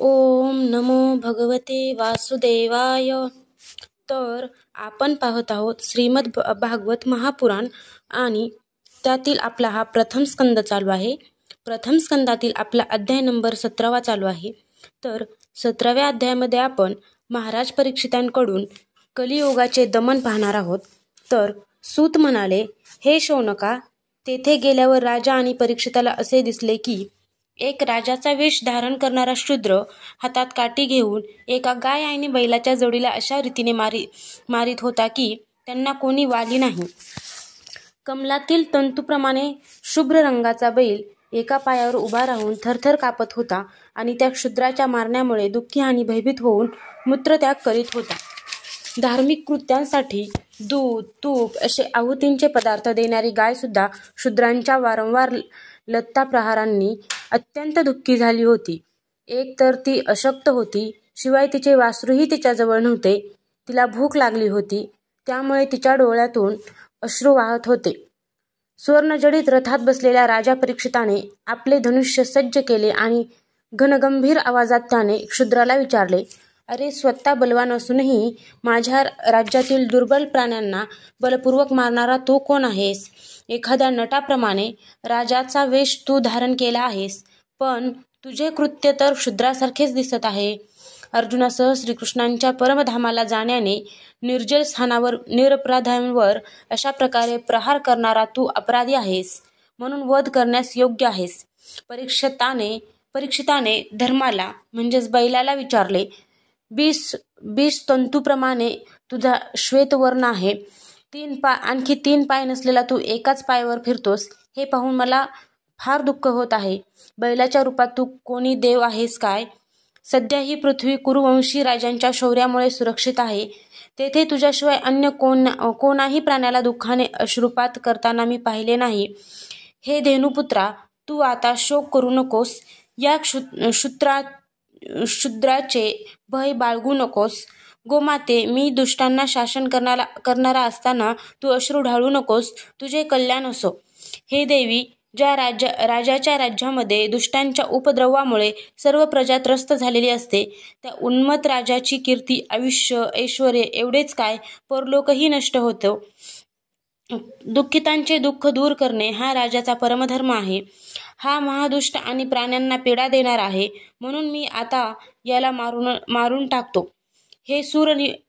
ओम नमो भगवते वासुदेवाय. तर आपण पाहत आहोत श्रीमद भागवत महापुराण आणि त्यातील आपला हा प्रथम स्कंद चालू आहे. प्रथम स्कंदातील आपला अध्याय नंबर 17 चालू आहे. तर 17व्या अध्यायामध्ये आपण महाराज परीक्षितांकडून कलियुगाचे दमन पाहणार आहोत. तर सूत म्हणाले, हे शौनका, तेथे गेल्यावर राजा आणि परीक्षिताला असे दिसले की एक राजाचा वेश धारण करणारा शूद्र हातात काठी घेऊन एका गाय आणि बैलाच्या जोडीला अशा रीतीने मारित होता की त्यांना कोणी वाली नाही. कमलातील तंतूप्रमाणे शुभ्र रंगाचा बैल एका पायावर उभा राहून थरथर कापत होता आणि त्या शूद्राच्या मारण्यामुळे दुःखी आणि भयभीत होऊन मूत्रत्याग करीत होता. धार्मिक कृत्यांसाठी दूध, तूप असे आहुतींचे पदार्थ देणारी गाय सुद्धा शूद्रांच्या वारंवार लत्ता प्रहारांनी अत्यंत दुःखी झाली होती. एक तर ती अशक्त होती, शिवाय तिचे वासरूही तिच्याजवळ नव्हते. तिला भूक लागली होती, त्यामुळे तिच्या डोळ्यातून अश्रू वाहत होते. सुवर्णजडित रथात बसलेल्या राजा परीक्षिताने आपले धनुष्य सज्ज केले आणि घनगंभीर आवाजात त्याने शूद्राला विचारले, अरे, स्वतः बलवान असूनही माझ्या राज्यातील दुर्बल प्राण्यांना बलपूर्वक मारणारा तू कोण आहेस? एखाद्या नटाप्रमाणे राजाचा वेश तू धारण केला आहेस, पण तुझे कृत्य तर शूद्रासारखेच दिसत आहे. अर्जुनासह श्रीकृष्णांच्या परमधामाला जाण्याने निर्जल स्थानावर निरपराधांवर अशा प्रकारे प्रहार करणारा तू अपराधी आहेस, म्हणून वध करण्यास योग्य आहेस. परीक्षिताने धर्माला म्हणजेच बैलाला विचारले, बीस तंतूप्रमाणे तुझा श्वेतवर्ण आहे. आणखी 3 पाय नसलेला तू एकाच पायावर फिरतोस, हे पाहून मला फार दुःख होत आहे. बैलाच्या रूपात तू कोणी देव आहेस काय? सध्या ही पृथ्वी कुरुवंशी राजांच्या शौर्यामुळे सुरक्षित आहे. तेथे तुझ्याशिवाय अन्य कोणाही प्राण्याला दुःखाने अश्रुपात करताना मी पाहिले नाही. हे धेनुपुत्रा, तू आता शोक करू नकोस. या शूद्राचे भय बाळगू नकोस. गोमाते, मी दुष्टांना शासन करणारा असताना तू अश्रू ढाळू नकोस. तुझे कल्याण असो. हे देवी, ज्या राजाच्या राज्यामध्ये दुष्टांच्या उपद्रवामुळे सर्व प्रजा त्रस्त झालेली असते, त्या उन्मत्त राजाची कीर्ती, आयुष्य, ऐश्वर एवढेच काय, परलोकही नष्ट होतो. दुःखितांचे दुःख दूर करणे हा राजाचा परमधर्म आहे. हा महादुष्ट आणि प्राण्यांना पीडा देणार आहे, म्हणून मी आता याला मारून टाकतो. हे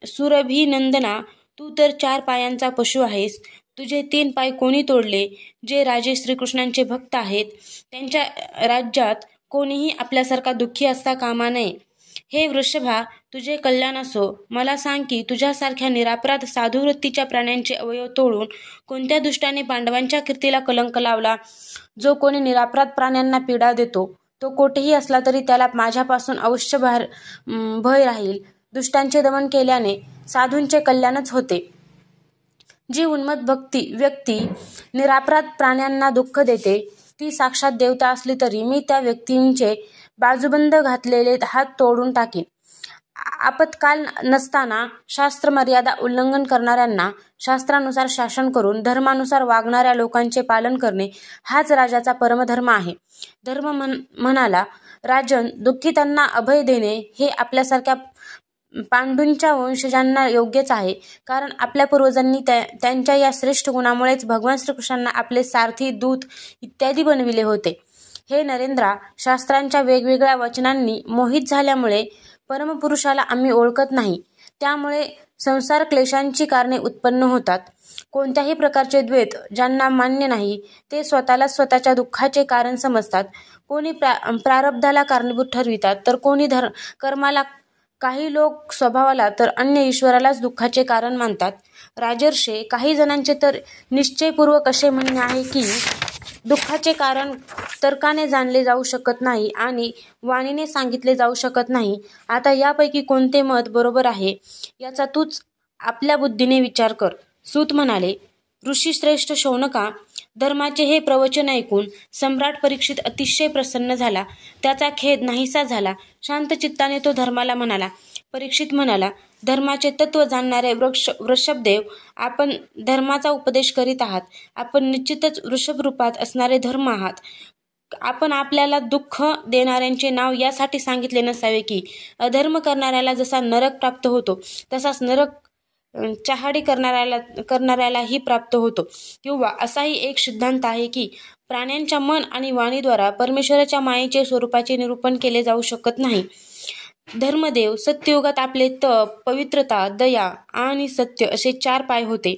सुरभिनंदना, तू तर 4 पायांचा पशु आहेस. तुझे 3 पाय कोणी तोडले? जे राजे श्रीकृष्णांचे भक्त आहेत, त्यांच्या राज्यात कोणीही आपल्यासारखा दुःखी असता कामा नये. हे वृषभा, तुझे कल्याण असो. मला सांग की तुझ्यासारख्या निरापराध साधुवृत्तीच्या प्राण्यांचे अवयव तोडून कोणत्या दुष्टाने पांडवांच्या कीर्तीला कलंक लावला? जो कोणी निरापराध प्राण्यांना पीडा देतो, तो कोठेही असला तरी त्याला माझ्यापासून अवश्य भय राहील. दुष्टांचे दमन केल्याने साधूंचे कल्याणच होते. जी उन्मत्त व्यक्ती निरापराध प्राण्यांना दुःख देते, ती साक्षात देवता असली तरी मी त्या व्यक्तींचे बाजूबंद घातलेले हात तोडून टाकीन. आपत्काल नसताना शास्त्र मर्यादा उल्लंघन करणाऱ्यांना शास्त्रानुसार शासन करून धर्मानुसार वागणाऱ्या लोकांचे पालन करणे हाच राजाचा परमधर्म आहे. धर्म म्हणाला, राजन, दुःखितांना अभय देणे हे आपल्यासारख्या पांडूंच्या वंशजांना योग्यच आहे, कारण आपल्या पूर्वजांनी त्यांच्या या श्रेष्ठ गुणामुळेच भगवान श्रीकृष्णांना आपले सारथी, दूत इत्यादी बनविले होते. हे नरेंद्रा, शास्त्रांच्या वेगवेगळ्या वचनांनी मोहित झाल्यामुळे परमपुरुषाला आम्ही ओळखत नाही. त्यामुळे संसार क्लेशांची कारणे उत्पन्न होतात. कोणत्याही प्रकारचे द्वैत ज्यांना मान्य नाही, ते स्वतःला स्वतःच्या दुःखाचे कारण समजतात. कोणी प्रारब्धाला कारणीभूत ठरवितात, तर कोणी कर्माला, काही लोक स्वभावाला, तर अन्य ईश्वरालाच दुःखाचे कारण मानतात. राजर्षे, काही जणांचे तर निश्चयपूर्वक असे म्हणणे आहे की दुःखाचे कारण तर्काने जाणले जाऊ शकत नाही आणि वाणीने सांगितले जाऊ शकत नाही. आता यापैकी कोणते मत बरोबर आहे, याचा तूच आपल्या बुद्धीने विचार कर. सूत म्हणाले, ऋषीश्रेष्ठ शौनका, धर्माचे हे प्रवचन ऐकून सम्राट परीक्षित अतिशय प्रसन्न झाला. त्याचा खेद नाहीसा झाला. शांत चित्ताने तो धर्माला म्हणाला. परीक्षित म्हणाला, धर्माचे तत्व जाणणारे वृषभदेव, आपण धर्माचा उपदेश करीत आहात. आपण निश्चितच वृषभ रूपात असणारे धर्म आहात. आपण आपल्याला दुःख देणाऱ्यांचे नाव यासाठी सांगितले नसावे की अधर्म करणाऱ्याला जसा नरक प्राप्त होतो तसाच नरक चहाडी करणाऱ्यालाही प्राप्त होतो. किंवा असाही एक सिद्धांत आहे की प्राण्यांच्या मन आणि वाणीद्वारा परमेश्वराच्या मायेचे स्वरूपाचे निरूपण केले जाऊ शकत नाही. धर्मदेव सत्ययुगात आपले तप, पवित्रता, दया आणि सत्य असे 4 पाय होते.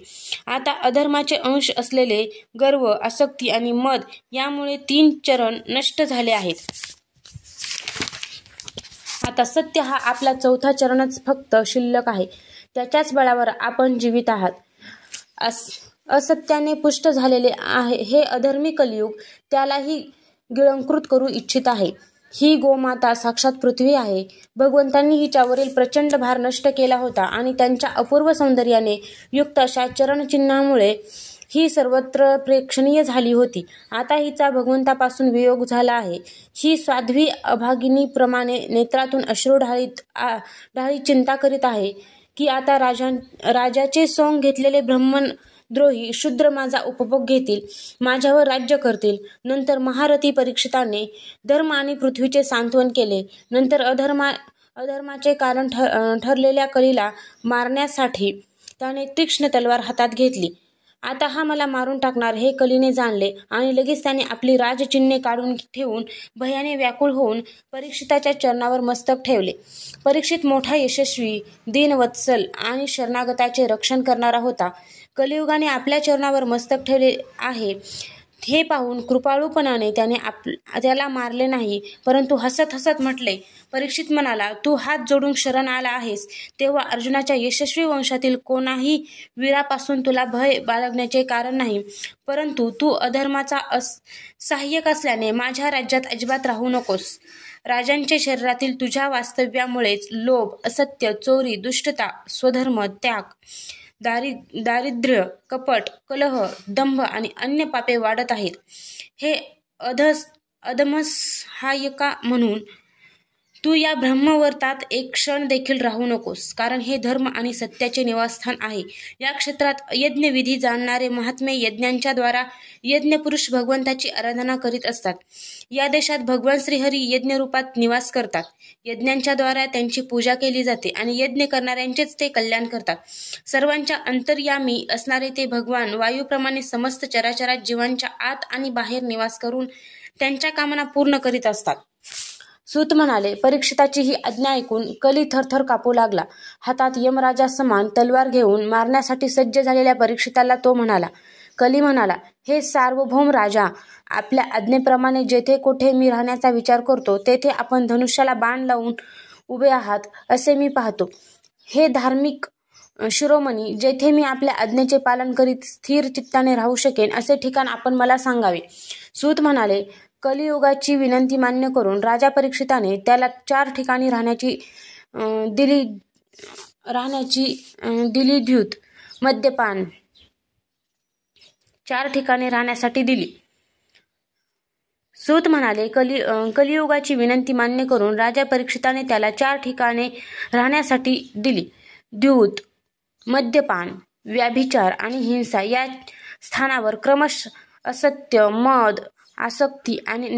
आता अधर्माचे अंश असलेले गर्व, आसक्ती आणि मद यामुळे 3 चरण नष्ट झाले आहेत. आता सत्य हा आपला 4था चरणच फक्त शिल्लक आहे. त्याच्याच बळावर आपण जीवित आहात. असत्याने पुष्ट झालेले आहे हे अधर्मी कलियुग त्यालाही गिळंकृत करू इच्छित आहे. ही गोमाता साक्षात पृथ्वी आहे. भगवंतांनी हिच्यावरील प्रचंड भार नष्ट केला होता आणि त्यांच्या अपूर्व सौंदर्याने युक्त अशा चरणचिन्हामुळे ही सर्वत्र प्रेक्षणीय झाली होती. आता हिचा भगवंतापासून वियोग झाला आहे. ही साध्वी अभागिनीप्रमाणे नेत्रातून अश्रू ढाळी चिंता करीत आहे की आता राजाचे सोंग घेतलेले ब्राह्मणद्रोही शूद्र माझा उपभोग घेतील, माझ्यावर राज्य करतील. नंतर महारथी परीक्षिताने धर्म आणि पृथ्वीचे सांत्वन केले. नंतर अधर्माचे कारण ठरलेल्या कलीला मारण्यासाठी त्याने तीक्ष्ण तलवार हातात घेतली. आता हा मला मारून टाकणार हे कलीने जाणले आणि लगेच त्याने आपली राजचिन्हे काढून ठेवून भयाने व्याकुळ होऊन परीक्षिताच्या चरणावर मस्तक ठेवले. परीक्षित मोठा यशस्वी, दीनवत्सल आणि शरणागताचे रक्षण करणारा होता. कलियुगाने आपल्या चरणावर मस्तक ठेवले आहे हे पाहून कृपाळूपणाने त्याला मारले नाही, परंतु हसत हसत म्हटले. परीक्षित म्हणाला, तू हात जोडून शरण आला आहेस तेव्हा अर्जुनाच्या यशस्वी वंशातील कोणाही वीरापासून तुला भय बाळगण्याचे कारण नाही. परंतु तू अधर्माचा सहाय्यक असल्याने माझ्या राज्यात अजिबात राहू नकोस. राजांच्या शरीरातील तुझ्या वास्तव्यामुळेच लोभ, असत्य, चोरी, दुष्टता, स्वधर्म त्याग, दारिद्र्य, कपट, कलह, दंभ आणि अन्य पापे वाढत आहेत. हे अधमसहाय्यका म्हणून तू या ब्रह्मवर्तात एक क्षण देखील राहू नकोस, कारण हे धर्म आणि सत्याचे निवासस्थान आहे. या क्षेत्रात यज्ञविधी जाणणारे महात्मे यज्ञांच्या द्वारा यज्ञपुरुष भगवंताची आराधना करीत असतात. या देशात भगवान श्रीहरी यज्ञरूपात निवास करतात. यज्ञांच्या द्वारा त्यांची पूजा केली जाते आणि यज्ञ करणाऱ्यांचेच ते कल्याण करतात. सर्वांच्या अंतर्यामी असणारे ते भगवान वायूप्रमाणे समस्त चराचरात जीवांच्या आत आणि बाहेर निवास करून त्यांच्या कामना पूर्ण करीत असतात. सूत म्हणाले. परीक्षिताची ही आज्ञा ऐकून कली थरथर कापू लागला. हातात यमराजा समान तलवार घेऊन मारण्यासाठी सज्ज झालेल्या परीक्षिताला तो म्हणाला. कली म्हणाला, हे सार्वभौम राजा, आपल्या आज्ञेप्रमाणे जेथे कोठे मी राहण्याचा विचार करतो तेथे आपण धनुष्याला बाण लावून उभे आहात असे मी पाहतो. हे धार्मिक शिरोमणी, जेथे मी आपल्या आज्ञेचे पालन करीत स्थिर चित्ताने राहू शकेन असे ठिकाण आपण मला सांगावे. सूत म्हणाले. कलियुगाची विनंती मान्य करून राजा परीक्षिताने त्याला 4 ठिकाणी राहण्याची दिली. द्यूत, मद्यपान 4 ठिकाणे राहण्यासाठी दिली. सूत म्हणाले. कलियुगाची विनंती मान्य करून राजा परीक्षिताने त्याला 4 ठिकाणे राहण्यासाठी दिली. द्यूत, मद्यपान, व्याभिचार आणि हिंसा या स्थानावर क्रमशः असत्य, मद, आसक्ती आणि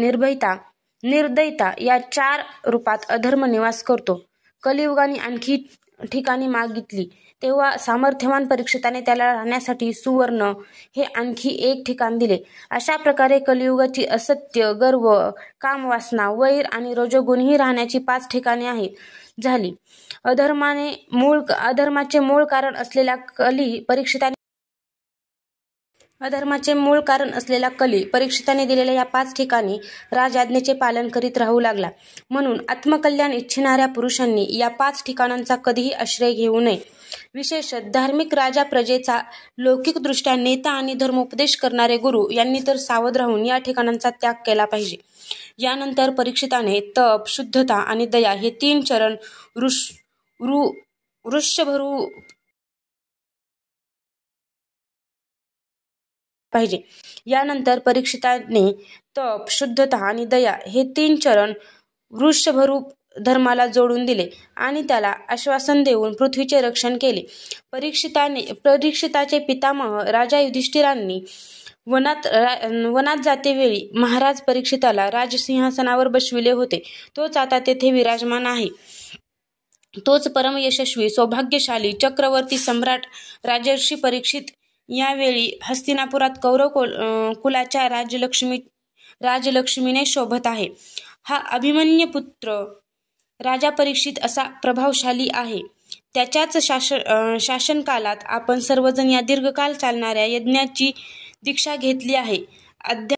निर्दयता या 4 रूपात अधर्म निवास करतो. कलियुगाने आणखी ठिकाणी मागितली तेव्हा सामर्थ्यवान परीक्षिताने त्याला राहण्यासाठी सुवर्ण हे आणखी 1 ठिकाण दिले. अशा प्रकारे कलियुगाची असत्य, गर्व, कामवासना, वैर आणि रजोगुण ही राहण्याची 5 ठिकाणे झाली. अधर्माचे मूळ कारण असलेला कली परीक्षिताने दिलेल्या या 5 ठिकाणी राजआज्ञेचे पालन करीत राहू लागला. म्हणून आत्मकल्याण इच्छिणाऱ्या पुरुषांनी या 5 ठिकाणांचा कधीही आश्रय घेऊ नये. विशेषतः धार्मिक राजा प्रजेचा लौकिकदृष्ट्या नेता आणि धर्मोपदेश करणारे गुरु यांनी तर सावध राहून या ठिकाणांचा त्याग केला पाहिजे. यानंतर परीक्षिताने तप, शुद्धता आणि दया हे 3 चरण वृषभरू पाहिजे. यानंतर परीक्षिताने तप, शुद्धता आणि दया हे 3 चरण वृषभरूप धर्माला जोडून दिले आणि त्याला आश्वासन देऊन पृथ्वीचे रक्षण केले. परीक्षिताचे पितामह राजा युधिष्ठिरांनी वनात जातेवेळी महाराज परीक्षिताला राजसिंहासनावर बसविले होते, तोच आता तेथे विराजमान आहे. तोच परमयशस्वी सौभाग्यशाली चक्रवर्ती सम्राट राजर्षी परीक्षित यावेळी हस्तिनापुरात कौरव कुलाच्या राजलक्ष्मीने शोभत आहे. हा अभिमन्यू पुत्र राजा परीक्षित असा प्रभावशाली आहे. त्याच्याच शासनकालात आपण सर्वजण या दीर्घकाल चालणाऱ्या यज्ञाची दीक्षा घेतली आहे.